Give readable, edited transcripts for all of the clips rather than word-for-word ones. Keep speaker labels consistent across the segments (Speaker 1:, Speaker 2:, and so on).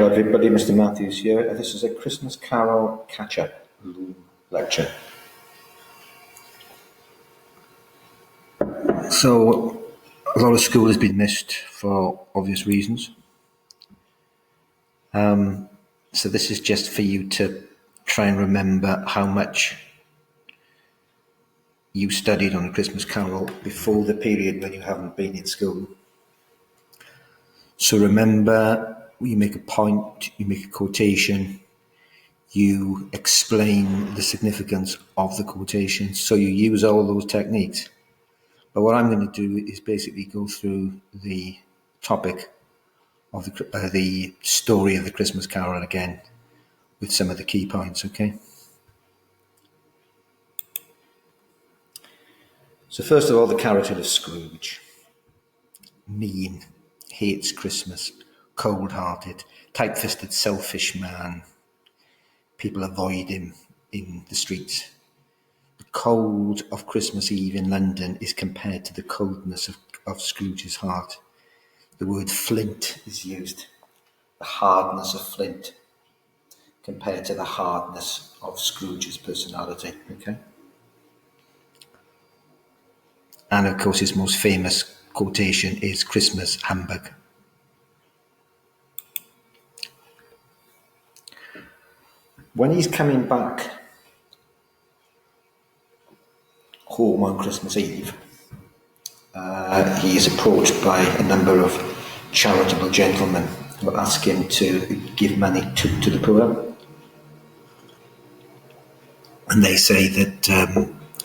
Speaker 1: Hello everybody, Mr. Matthews here. This is a Christmas Carol catch-up lecture. So, a lot of school has been missed for obvious reasons. So this is just for you to try and remember how much you studied on a Christmas Carol before the period when you haven't been in school. So remember, you make a point, you make a quotation, you explain the significance of the quotation, so you use all those techniques. But what I'm going to do is basically go through the topic of the story of the Christmas Carol again with some of the key points, okay? So first of all, the character of Scrooge. Mean, hates Christmas, cold-hearted, tight-fisted, selfish man. People avoid him in the streets. The cold of Christmas Eve in London is compared to the coldness of Scrooge's heart. The word flint is used. The hardness of flint compared to the hardness of Scrooge's personality, okay? And of course his most famous quotation is Christmas humbug. When he's coming back home on Christmas Eve, he is approached by a number of charitable gentlemen who ask him to give money to the poor. And they say that,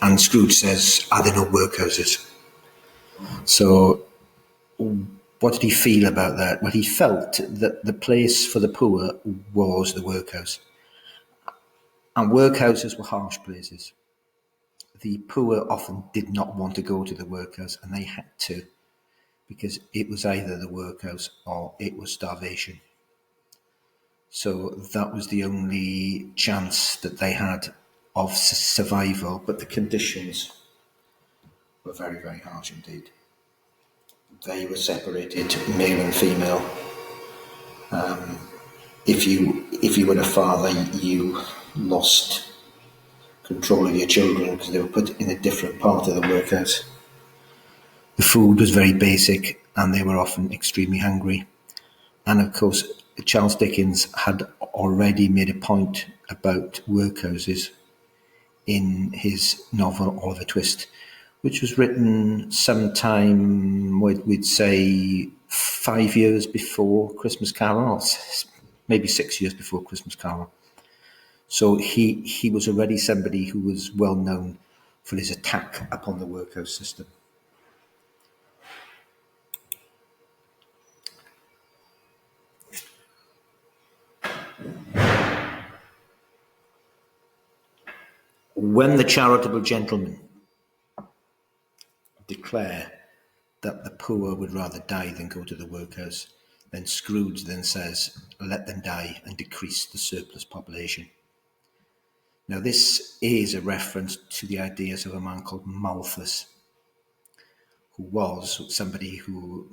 Speaker 1: and Scrooge says, are there no workhouses? So what did he feel about that? Well, he felt that the place for the poor was the workhouse. And workhouses were harsh places. The poor often did not want to go to the workhouse, and they had to, because it was either the workhouse or it was starvation. So that was the only chance that they had of survival, but the conditions were very, very harsh indeed. They were separated, male and female. If you were a father, you lost control of your children because they were put in a different part of the workhouse. The food was very basic and they were often extremely hungry. And of course, Charles Dickens had already made a point about workhouses in his novel Oliver Twist, which was written sometime, we'd say 5 years before Christmas Carol, or maybe 6 years before Christmas Carol. So he was already somebody who was well known for his attack upon the workhouse system. When the charitable gentlemen declare that the poor would rather die than go to the workhouse, then Scrooge then says, let them die and decrease the surplus population. Now this is a reference to the ideas of a man called Malthus, who was somebody who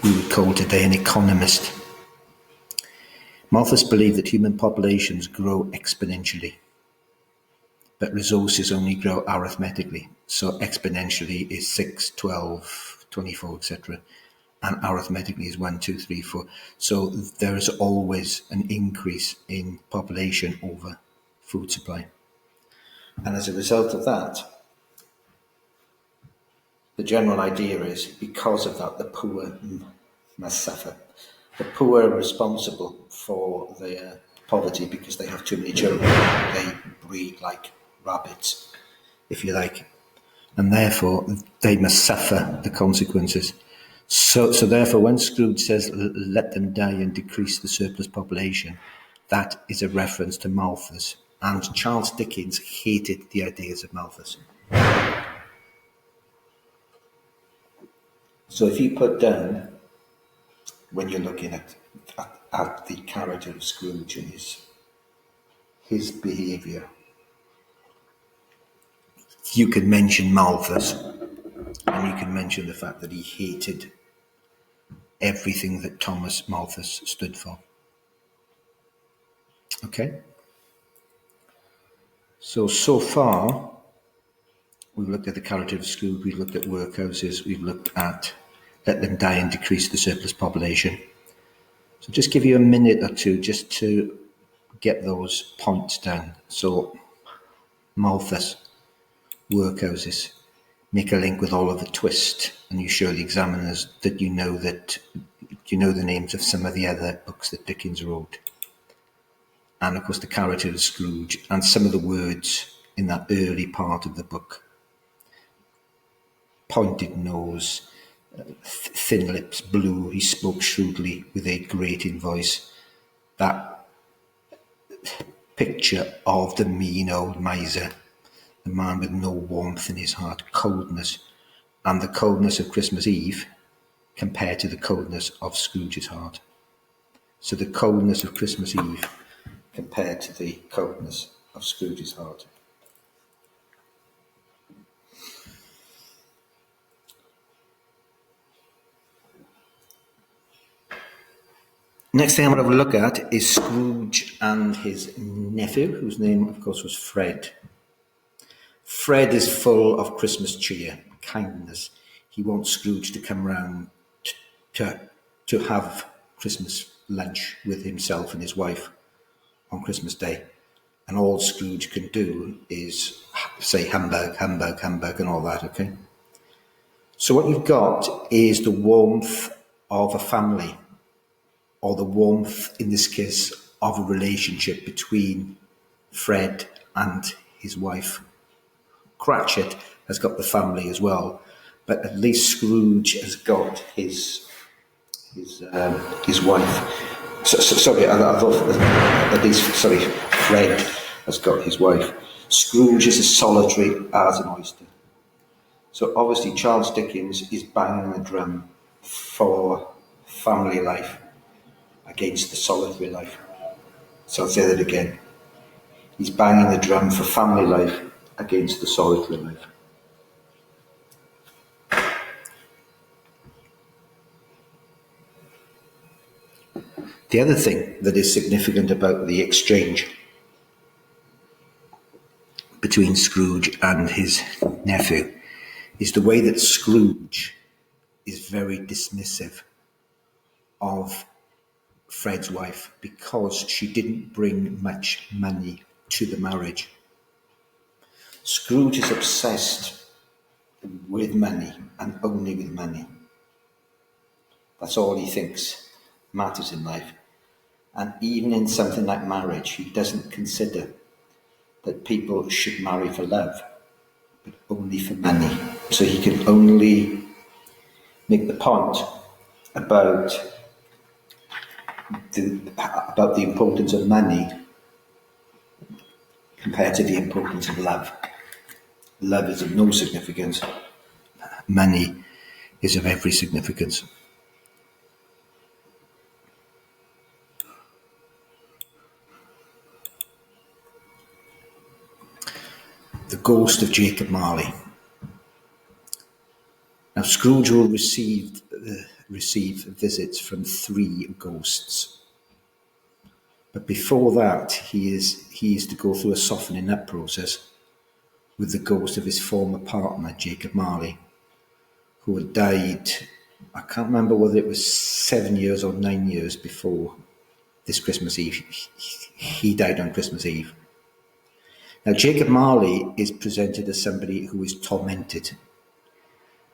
Speaker 1: we would call today an economist. Malthus believed that human populations grow exponentially, but resources only grow arithmetically. So exponentially is 6, 12, 24, etc. And arithmetically is 1, 2, 3, 4. So there is always an increase in population over food supply. And as a result of that, the general idea is, because of that, the poor must suffer. The poor are responsible for their poverty because they have too many children. They breed like rabbits, if you like. And therefore, they must suffer the consequences. So therefore, when Scrooge says, let them die and decrease the surplus population, that is a reference to Malthus. And Charles Dickens hated the ideas of Malthus. So if you put down, when you're looking at the character of Scrooge and his behaviour, you could mention Malthus, and you can mention the fact that he hated everything that Thomas Malthus stood for. Okay? So far, we've looked at the character of Scrooge, we've looked at workhouses, we've looked at let them die and decrease the surplus population. So just give you a minute or two just to get those points down. So Malthus, workhouses, make a link with Oliver Twist, and you show the examiners that you know the names of some of the other books that Dickens wrote. And of course the character of Scrooge and some of the words in that early part of the book. Pointed nose, thin lips, blue, he spoke shrewdly with a grating voice. That picture of the mean old miser, the man with no warmth in his heart, coldness, and the coldness of Christmas Eve compared to the coldness of Scrooge's heart. So the coldness of Christmas Eve compared to the coldness of Scrooge's heart. Next thing I'm going to look at is Scrooge and his nephew, whose name, of course, was Fred. Fred is full of Christmas cheer, kindness. He wants Scrooge to come round to have Christmas lunch with himself and his wife on Christmas Day. And all Scrooge can do is say humbug, humbug, humbug, and all that, okay? So what you've got is the warmth of a family, or the warmth, in this case, of a relationship between Fred and his wife. Cratchit has got the family as well, but at least Scrooge has got his wife. Sorry, I thought at least, Fred has got his wife. Scrooge is as solitary as an oyster. So obviously Charles Dickens is banging the drum for family life against the solitary life. So I'll say that again. He's banging the drum for family life against the solitary life. The other thing that is significant about the exchange between Scrooge and his nephew is the way that Scrooge is very dismissive of Fred's wife because she didn't bring much money to the marriage. Scrooge is obsessed with money and only with money. That's all he thinks matters in life. And even in something like marriage, he doesn't consider that people should marry for love, but only for money. So he can only make the point about the importance of money compared to the importance of love. Love is of no significance. Money is of every significance. The ghost of Jacob Marley. Now Scrooge will receive visits from 3 ghosts. But before that, he is to go through a softening up process with the ghost of his former partner, Jacob Marley, who had died, I can't remember whether it was 7 years or 9 years before this Christmas Eve. He died on Christmas Eve. Now, Jacob Marley is presented as somebody who is tormented.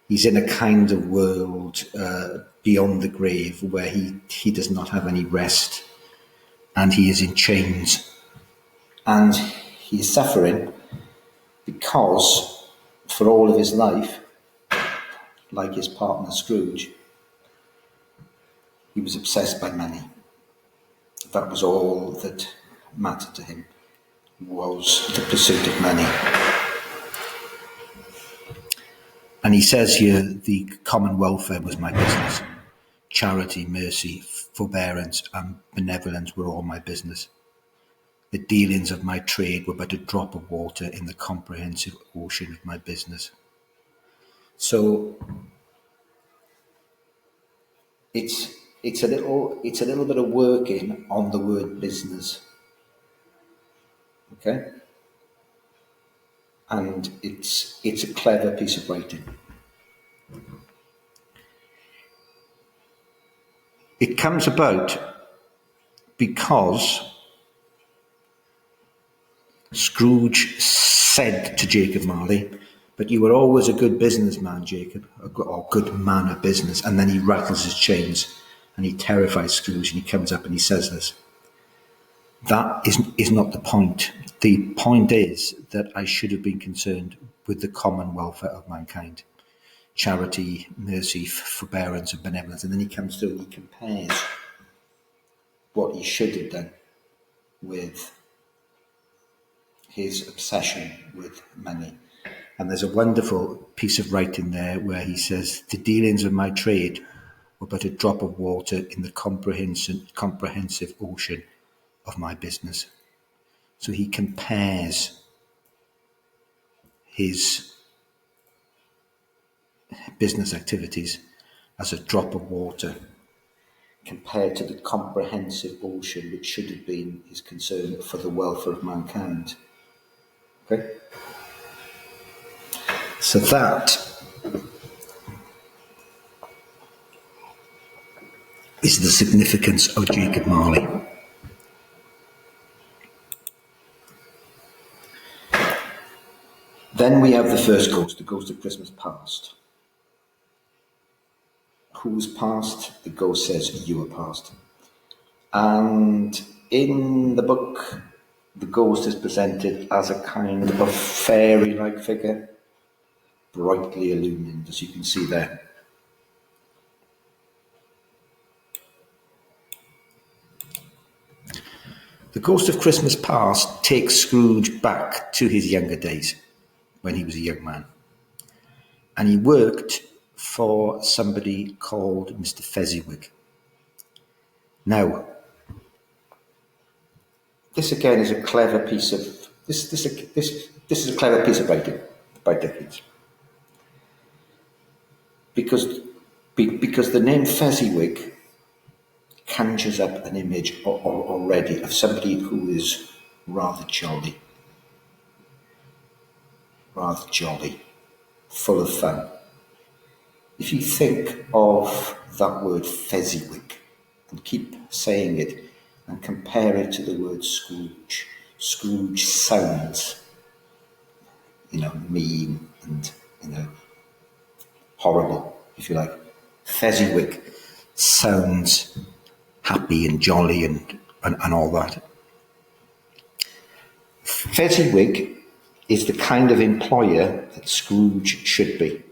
Speaker 1: He's in a kind of world beyond the grave where he does not have any rest, and he is in chains. And he is suffering because for all of his life, like his partner Scrooge, he was obsessed by money. That was all that mattered to him, was the pursuit of money. And he says here, the common welfare was my business. Charity, mercy, forbearance, and benevolence were all my business. The dealings of my trade were but a drop of water in the comprehensive ocean of my business. So it's a little bit of working on the word business Okay? And it's a clever piece of writing. It comes about because Scrooge said to Jacob Marley, "But you were always a good businessman, Jacob, or good man of business." And then he rattles his chains and he terrifies Scrooge, and he comes up and he says this. That is not the point. The point is that I should have been concerned with the common welfare of mankind. Charity, mercy, forbearance and benevolence. And then he comes through and he compares what he should have done with his obsession with money. And there's a wonderful piece of writing there where he says, "The dealings of my trade were but a drop of water in the comprehensive ocean of my business." So he compares his business activities as a drop of water compared to the comprehensive ocean which should have been his concern for the welfare of mankind. Okay? So that is the significance of Jacob Marley. Then we have the first ghost, the ghost of Christmas past. Who's past? The ghost says, "You are past." And in the book, the ghost is presented as a kind of fairy-like figure, brightly illumined, as you can see there. The ghost of Christmas past takes Scrooge back to his younger days, when he was a young man. And he worked for somebody called Mr. Fezziwig. Now, this again is a clever piece of this is a clever piece of writing by Dickens, because the name Fezziwig conjures up an image already of somebody who is rather jolly, full of fun. If you think of that word Fezziwig and keep saying it and compare it to the word Scrooge, Scrooge sounds, mean and, horrible, if you like. Fezziwig sounds happy and jolly and all that. Fezziwig is the kind of employer that Scrooge should be.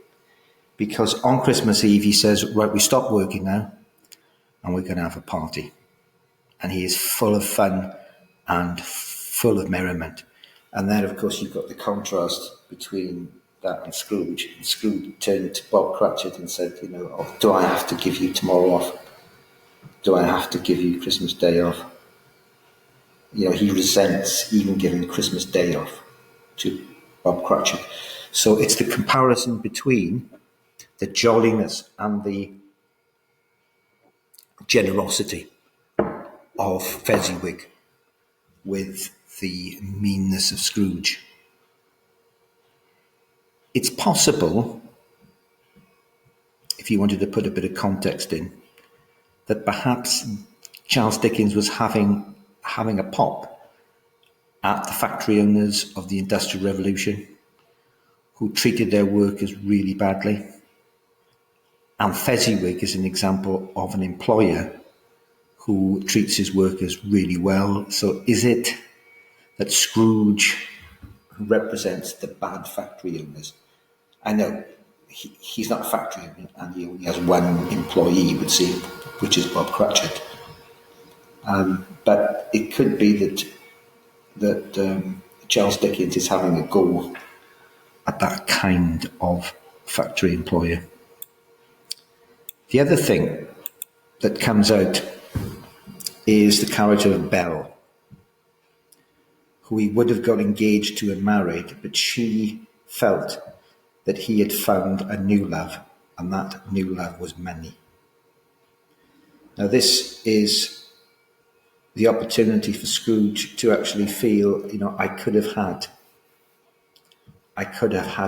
Speaker 1: Because on Christmas Eve he says, "Right, we stop working now and we're going to have a party." And he is full of fun and full of merriment. And then, of course, you've got the contrast between that and Scrooge. And Scrooge turned to Bob Cratchit and said, "Oh, do I have to give you tomorrow off? Do I have to give you Christmas Day off?" He resents even giving Christmas Day off to Bob Cratchit. So it's the comparison between the jolliness and the generosity of Fezziwig with the meanness of Scrooge. It's possible, if you wanted to put a bit of context in, that perhaps Charles Dickens was having a pop at the factory owners of the Industrial Revolution who treated their workers really badly. And Fezziwig is an example of an employer who treats his workers really well. So is it that Scrooge represents the bad factory owners? I know he's not a factory owner and he only has one employee, you would see, which is Bob Cratchit. But it could be that Charles Dickens is having a go at that kind of factory employer. The other thing that comes out is the character of Belle, who he would have got engaged to and married, but she felt that he had found a new love, and that new love was money. Now this is the opportunity for Scrooge to actually feel, I could have had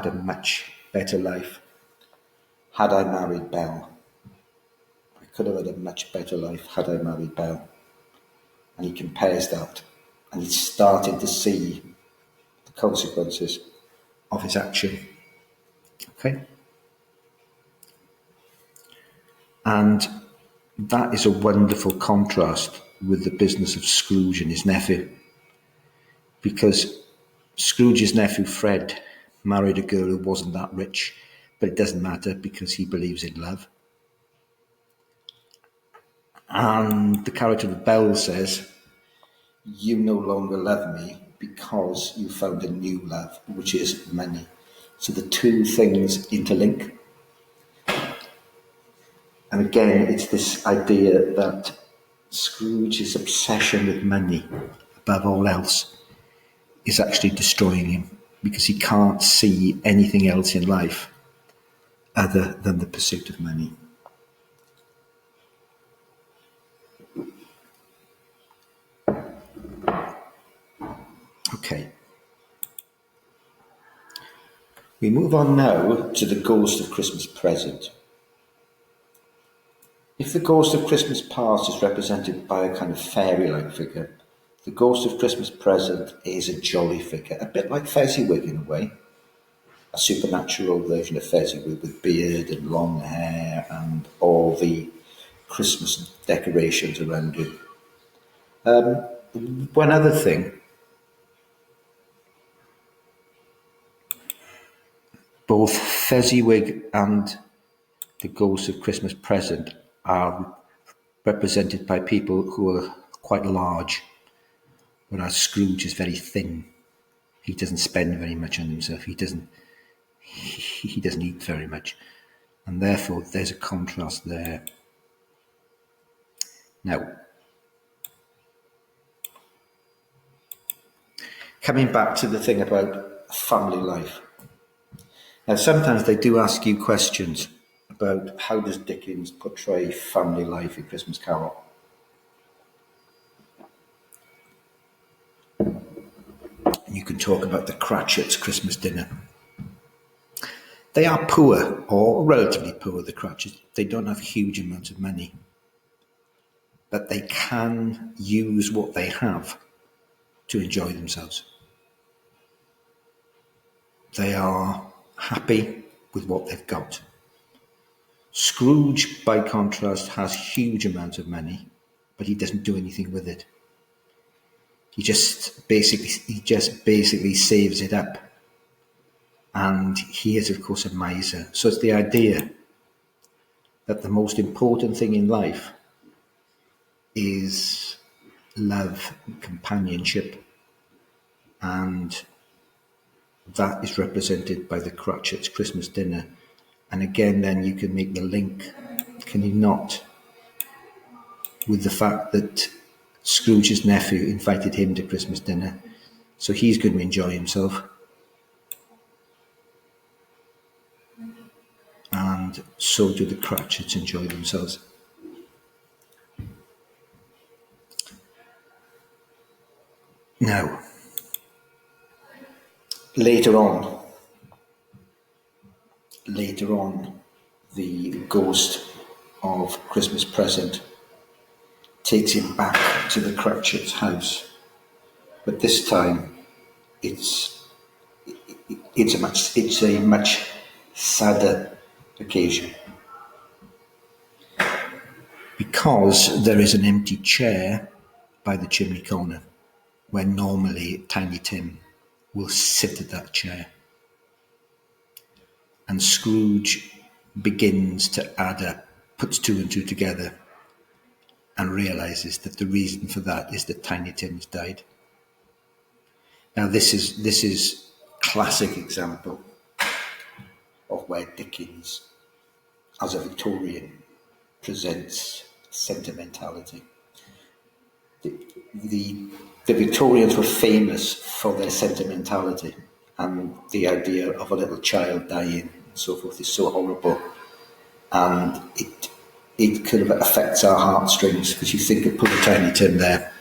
Speaker 1: a much better life had I married Belle. I could have had a much better life had I married Belle. And he compares that, and he's starting to see the consequences of his action. Okay? And that is a wonderful contrast with the business of Scrooge and his nephew. Because Scrooge's nephew Fred married a girl who wasn't that rich, but it doesn't matter because he believes in love. And the character of Belle says, you no longer love me because you found a new love, which is money. So the two things interlink. And again, it's this idea that Scrooge's obsession with money, above all else, is actually destroying him because he can't see anything else in life other than the pursuit of money. Okay. We move on now to the Ghost of Christmas Present. If the Ghost of Christmas Past is represented by a kind of fairy-like figure, the Ghost of Christmas Present is a jolly figure, a bit like Fezziwig in a way, a supernatural version of Fezziwig with beard and long hair and all the Christmas decorations around him. One other thing, both Fezziwig and the Ghost of Christmas Present are represented by people who are quite large, whereas Scrooge is very thin. He doesn't spend very much on himself. He doesn't eat very much, and therefore there's a contrast there. Now, coming back to the thing about family life. Now, sometimes they do ask you questions about how does Dickens portray family life in Christmas Carol. And you can talk about the Cratchit's Christmas dinner. They are poor, or relatively poor, the Cratchits. They don't have huge amounts of money. But they can use what they have to enjoy themselves. They are happy with what they've got. Scrooge, by contrast, has huge amounts of money, but he doesn't do anything with it. He just basically saves it up. And he is, of course, a miser. So it's the idea that the most important thing in life is love, companionship, and that is represented by the Cratchit's Christmas dinner. And again, then you can make the link, can you not, with the fact that Scrooge's nephew invited him to Christmas dinner, so he's going to enjoy himself. And so do the Cratchits enjoy themselves. Now, later on, the Ghost of Christmas Present takes him back to the Cratchit's house, but this time it's a much sadder occasion, because there is an empty chair by the chimney corner where normally Tiny Tim will sit at that chair. And Scrooge begins to add up, puts two and two together, and realises that the reason for that is that Tiny Tim has died. Now this is classic example of where Dickens, as a Victorian, presents sentimentality. The Victorians were famous for their sentimentality, and the idea of a little child dying and so forth is so horrible, and it kind of affects our heartstrings, because you think of poor Tiny Tim there,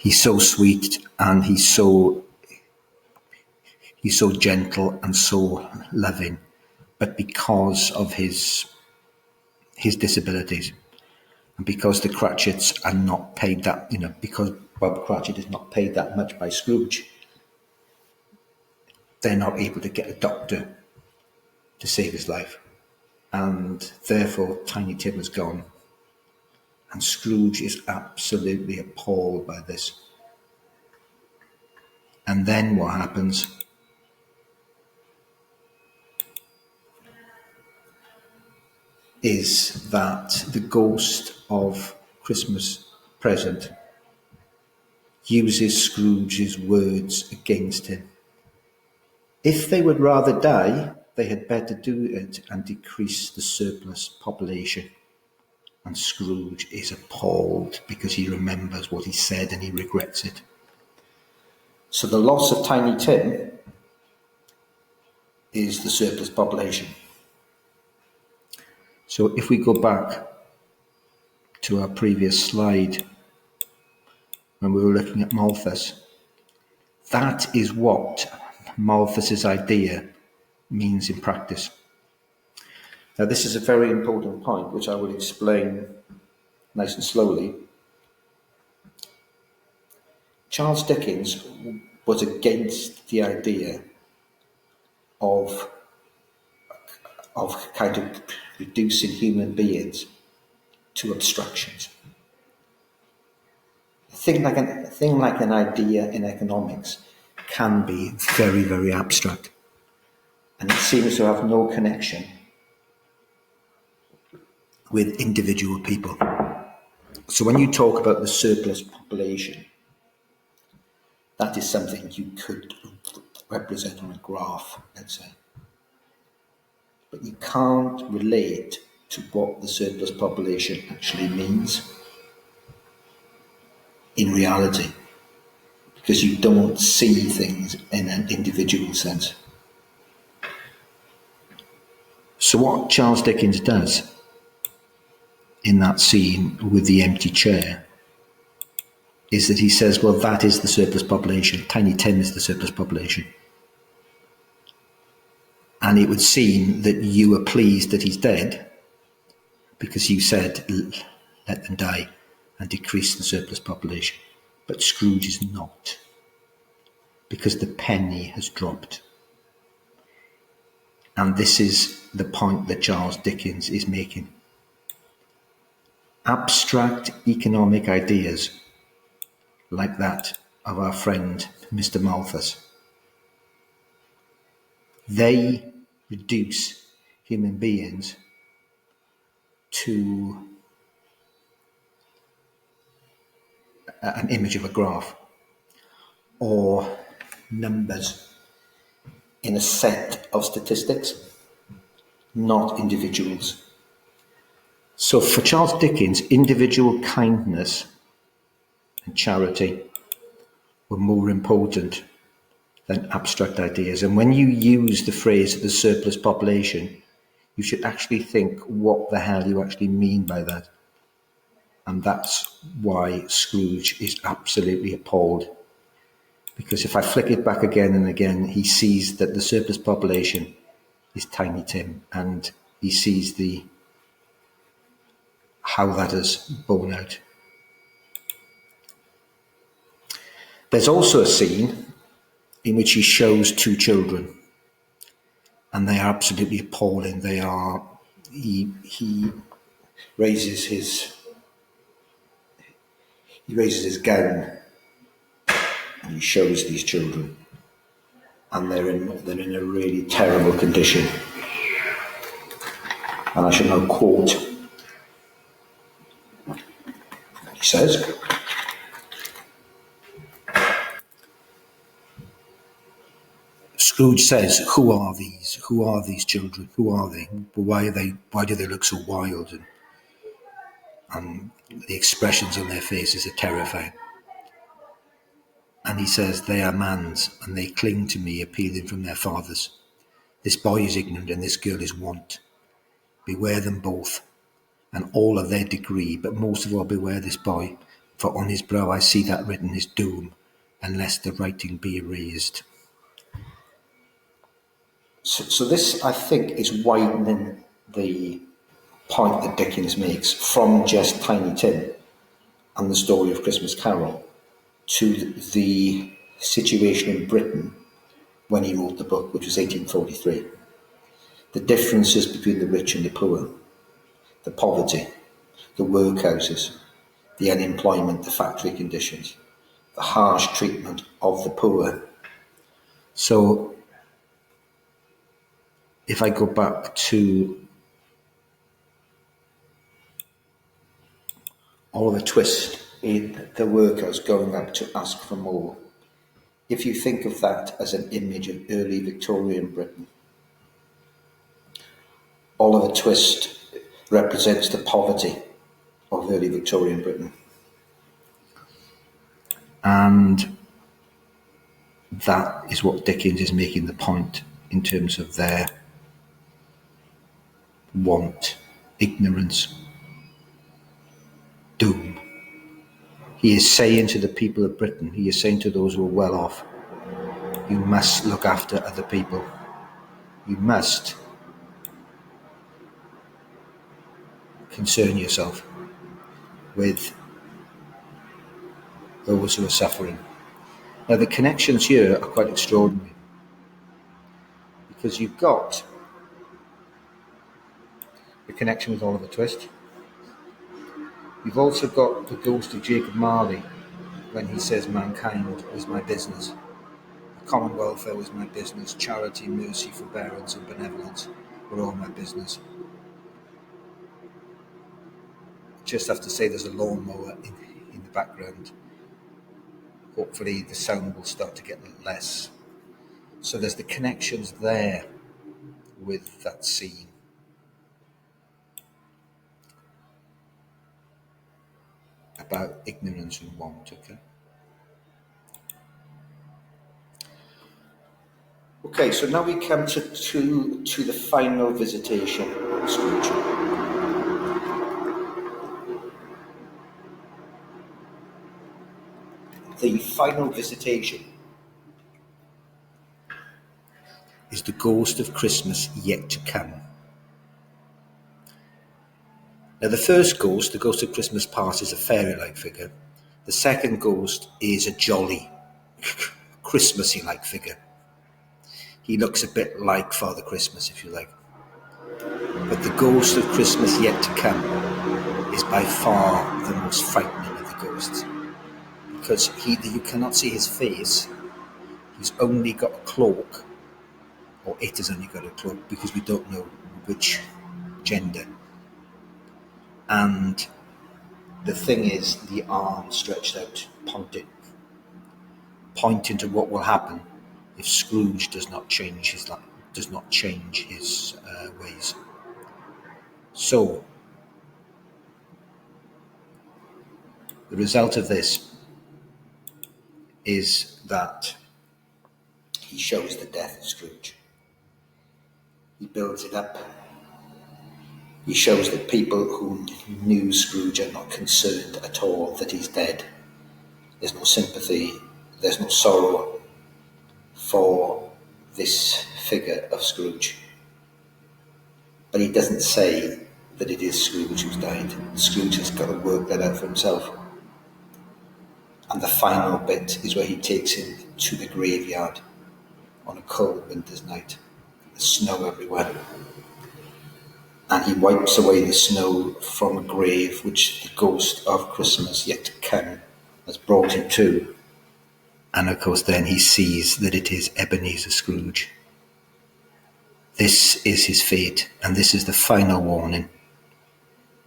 Speaker 1: He's so sweet, and he's so gentle and so loving, but because of his disabilities, and because the Cratchits are not paid that, because Bob Cratchit is not paid that much by Scrooge, they're not able to get a doctor to save his life. And therefore, Tiny Tim is gone. And Scrooge is absolutely appalled by this. And then what happens is that the ghost of Christmas Present uses Scrooge's words against him. If they would rather die, they had better do it and decrease the surplus population. And Scrooge is appalled because he remembers what he said and he regrets it. So the loss of Tiny Tim is the surplus population. So if we go back to our previous slide, when we were looking at Malthus, that is what Malthus's idea means in practice. Now, this is a very important point, which I will explain nice and slowly. Charles Dickens was against the idea of kind of reducing human beings to abstractions. A thing like an idea in economics can be very, very abstract, and it seems to have no connection with individual people. So when you talk about the surplus population, that is something you could represent on a graph, let's say. But you can't relate to what the surplus population actually means in reality, because you don't see things in an individual sense. So what Charles Dickens does in that scene with the empty chair is that he says, well, that is the surplus population. Tiny Tim is the surplus population. And it would seem that you are pleased that he's dead because you said, let them die and decrease the surplus population. But Scrooge is not, because the penny has dropped. And this is the point that Charles Dickens is making. Abstract economic ideas like that of our friend Mr. Malthus, they reduce human beings to an image of a graph or numbers in a set of statistics, not individuals. So for Charles Dickens, individual kindness and charity were more important than abstract ideas. And when you use the phrase the surplus population, you should actually think what the hell you actually mean by that. And that's why Scrooge is absolutely appalled. Because if I flick it back again and again, he sees that the surplus population is Tiny Tim, and he sees how that has borne out. There's also a scene in which he shows two children, and they are absolutely appalling. They are. He raises his gown, and he shows these children, and they're in a really terrible condition. And I shall now quote. He says, Scrooge says, who are these? Who are these children? Who are they? Why do they look so wild? And the expressions on their faces are terrifying. And he says, they are man's, and they cling to me, appealing from their fathers. This boy is ignorant, and this girl is want. Beware them both, and all of their degree, but most of all beware this boy, For on his brow I see that written is doom, unless the writing be erased. So this, I think, is widening the point that Dickens makes from just Tiny Tim and the story of Christmas Carol to the situation in Britain when he wrote the book, which was 1843. The differences between the rich and the poor, the poverty, the workhouses, the unemployment, the factory conditions, the harsh treatment of the poor. So if I go back to Oliver Twist in the workhouse going up to ask for more, if you think of that as an image of early Victorian Britain, Oliver Twist represents the poverty of early Victorian Britain. And that is what Dickens is making the point in terms of their want, ignorance, doom. He is saying to the people of Britain, he is saying to those who are well off, you must look after other people. You must concern yourself with those who are suffering. Now the connections here are quite extraordinary, because you've got the connection with Oliver Twist. You've also got the ghost of Jacob Marley when he says mankind is my business. The common welfare was my business. Charity, mercy, forbearance and benevolence were all my business. Just have to say there's a lawnmower in the background. Hopefully the sound will start to get less. So there's the connections there with that scene. About ignorance and want, okay? Okay, so now we come to the final visitation of Scrooge. The final visitation is the ghost of Christmas yet to come. Now the first ghost, the ghost of Christmas past, is a fairy-like figure. The second ghost is a jolly, Christmassy-like figure. He looks a bit like Father Christmas, if you like. But the ghost of Christmas yet to come is by far the most frightening of the ghosts, because you cannot see his face. He's only got a cloak, or it has only got a cloak, because we don't know which gender. And the thing is, the arm stretched out, pointing to what will happen if Scrooge does not change his ways. So the result of this is that he shows the death of Scrooge. He builds it up. He shows that people who knew Scrooge are not concerned at all that he's dead. There's no sympathy, there's no sorrow for this figure of Scrooge. But he doesn't say that it is Scrooge who's died. Scrooge has got to work that out for himself. And the final bit is where he takes him to the graveyard on a cold winter's night. There's snow everywhere. And he wipes away the snow from a grave which the ghost of Christmas yet to come has brought him to. And of course then he sees that it is Ebenezer Scrooge. This is his fate, and this is the final warning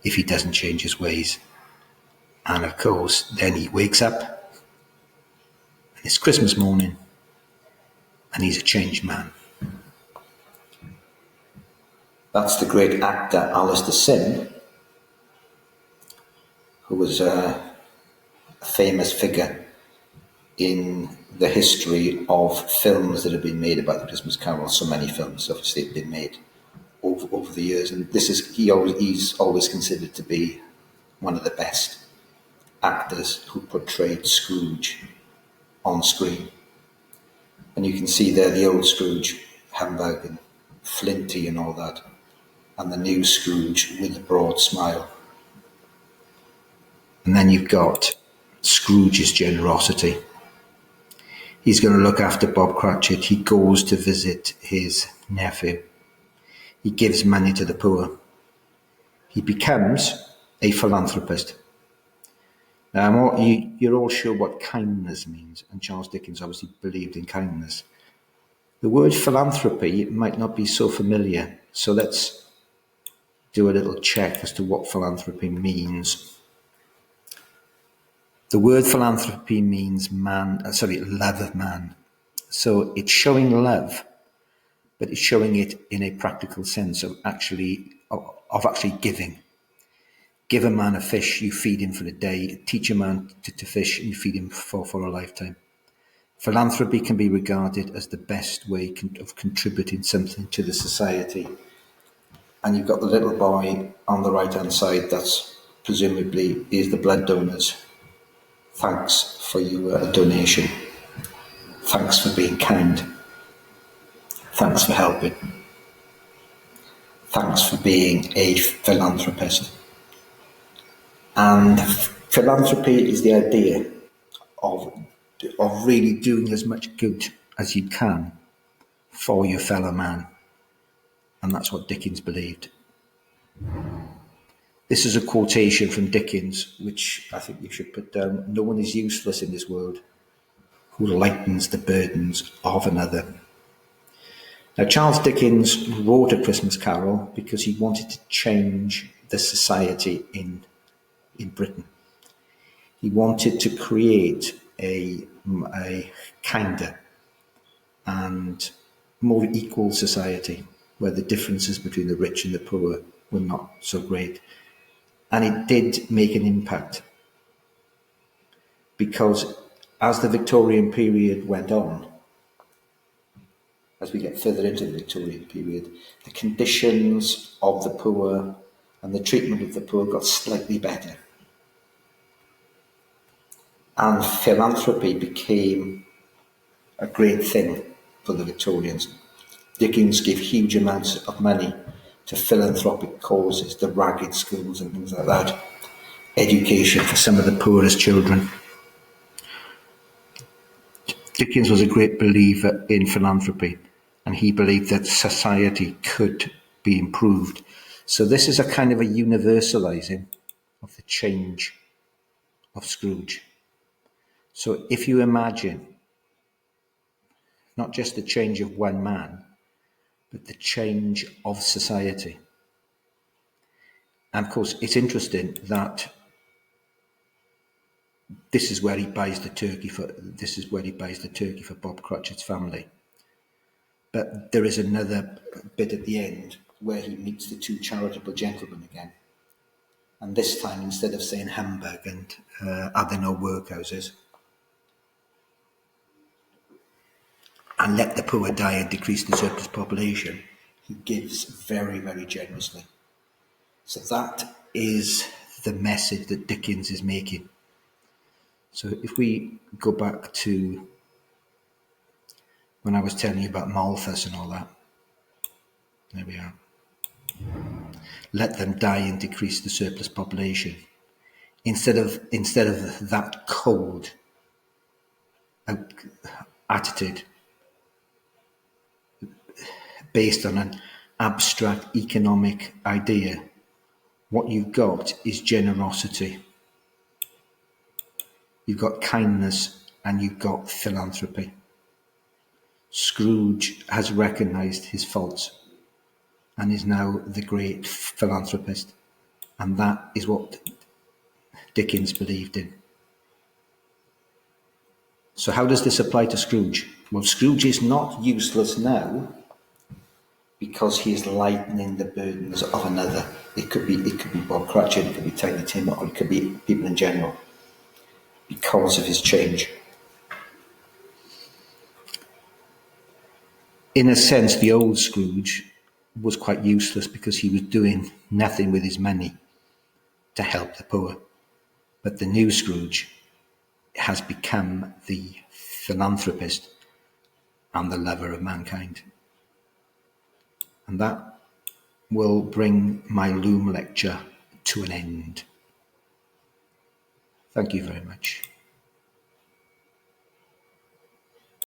Speaker 1: if he doesn't change his ways. And of course then he wakes up, and it's Christmas morning, and he's a changed man. That's the great actor Alistair Sim, who was a famous figure in the history of films that have been made about the Christmas Carol. So many films obviously have been made over the years, and he's always considered to be one of the best actors who portrayed Scrooge on screen. And you can see there the old Scrooge, humbug and flinty and all that, and the new Scrooge with a broad smile. And then you've got Scrooge's generosity. He's going to look after Bob Cratchit. He goes to visit his nephew. He gives money to the poor. He becomes a philanthropist. Now, you're all sure what kindness means, and Charles Dickens obviously believed in kindness. The word philanthropy might not be so familiar, so let's do a little check as to what philanthropy means. The word philanthropy means love of man. So it's showing love, but it's showing it in a practical sense of actually giving. Give a man a fish, you feed him for a day. Teach a man to fish, and you feed him for a lifetime. Philanthropy can be regarded as the best way of contributing something to the society. And you've got the little boy on the right-hand side, that's presumably is the blood donors. Thanks for your donation. Thanks for being kind. Thanks for helping. Thanks for being a philanthropist. And philanthropy is the idea of really doing as much good as you can for your fellow man. And that's what Dickens believed. This is a quotation from Dickens, which I think you should put down. No one is useless in this world who lightens the burdens of another. Now, Charles Dickens wrote A Christmas Carol because he wanted to change the society in Britain. He wanted to create a kinder and more equal society where the differences between the rich and the poor were not so great. And it did make an impact because as the Victorian period went on, as we get further into the Victorian period, the conditions of the poor and the treatment of the poor got slightly better. And philanthropy became a great thing for the Victorians. Dickens gave huge amounts of money to philanthropic causes, the ragged schools and things like that, education for some of the poorest children. Dickens was a great believer in philanthropy, and he believed that society could be improved. So this is a kind of a universalising of the change of Scrooge. So if you imagine not just the change of one man, but the change of society. And of course, it's interesting that this is where he buys the turkey for Bob Cratchit's family. But there is another bit at the end where he meets the two charitable gentlemen again. And this time, instead of saying humbug and are there no workhouses, and let the poor die and decrease the surplus population, he gives very, very generously. So that is the message that Dickens is making. So if we go back to when I was telling you about Malthus and all that, there we are. Let them die and decrease the surplus population. Instead of that cold attitude based on an abstract economic idea, what you've got is generosity. You've got kindness and you've got philanthropy. Scrooge has recognised his faults and is now the great philanthropist. And that is what Dickens believed in. So how does this apply to Scrooge? Well, Scrooge is not useless now because he is lightening the burdens of another. It could be Bob Cratchit, it could be Tiny Tim, or it could be people in general, because of his change. In a sense, the old Scrooge was quite useless because he was doing nothing with his money to help the poor. But the new Scrooge has become the philanthropist and the lover of mankind. And that will bring my Loom lecture to an end. Thank you very much.